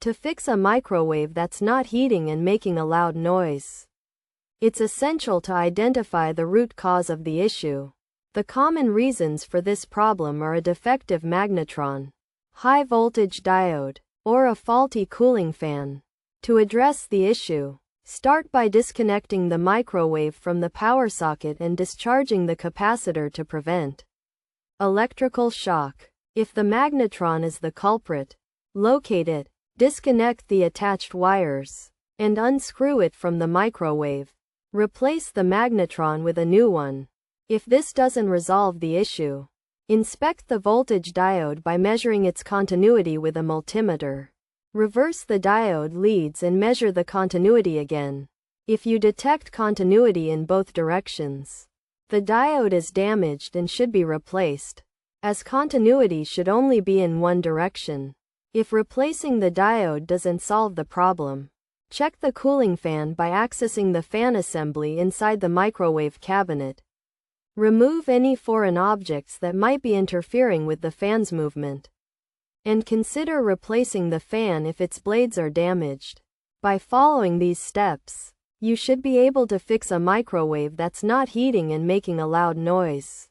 To fix a microwave that's not heating and making a loud noise, it's essential to identify the root cause of the issue. The common reasons for this problem are a defective magnetron, high voltage diode, or a faulty cooling fan. To address the issue, start by disconnecting the microwave from the power socket and discharging the capacitor to prevent electrical shock. If the magnetron is the culprit, locate it, disconnect the attached wires, and unscrew it from the microwave. Replace the magnetron with a new one. If this doesn't resolve the issue, inspect the voltage diode by measuring its continuity with a multimeter. Reverse the diode leads and measure the continuity again. If you detect continuity in both directions, the diode is damaged and should be replaced, as continuity should only be in one direction. If replacing the diode doesn't solve the problem, check the cooling fan by accessing the fan assembly inside the microwave cabinet. Remove any foreign objects that might be interfering with the fan's movement, and consider replacing the fan if its blades are damaged. By following these steps, you should be able to fix a microwave that's not heating and making a loud noise.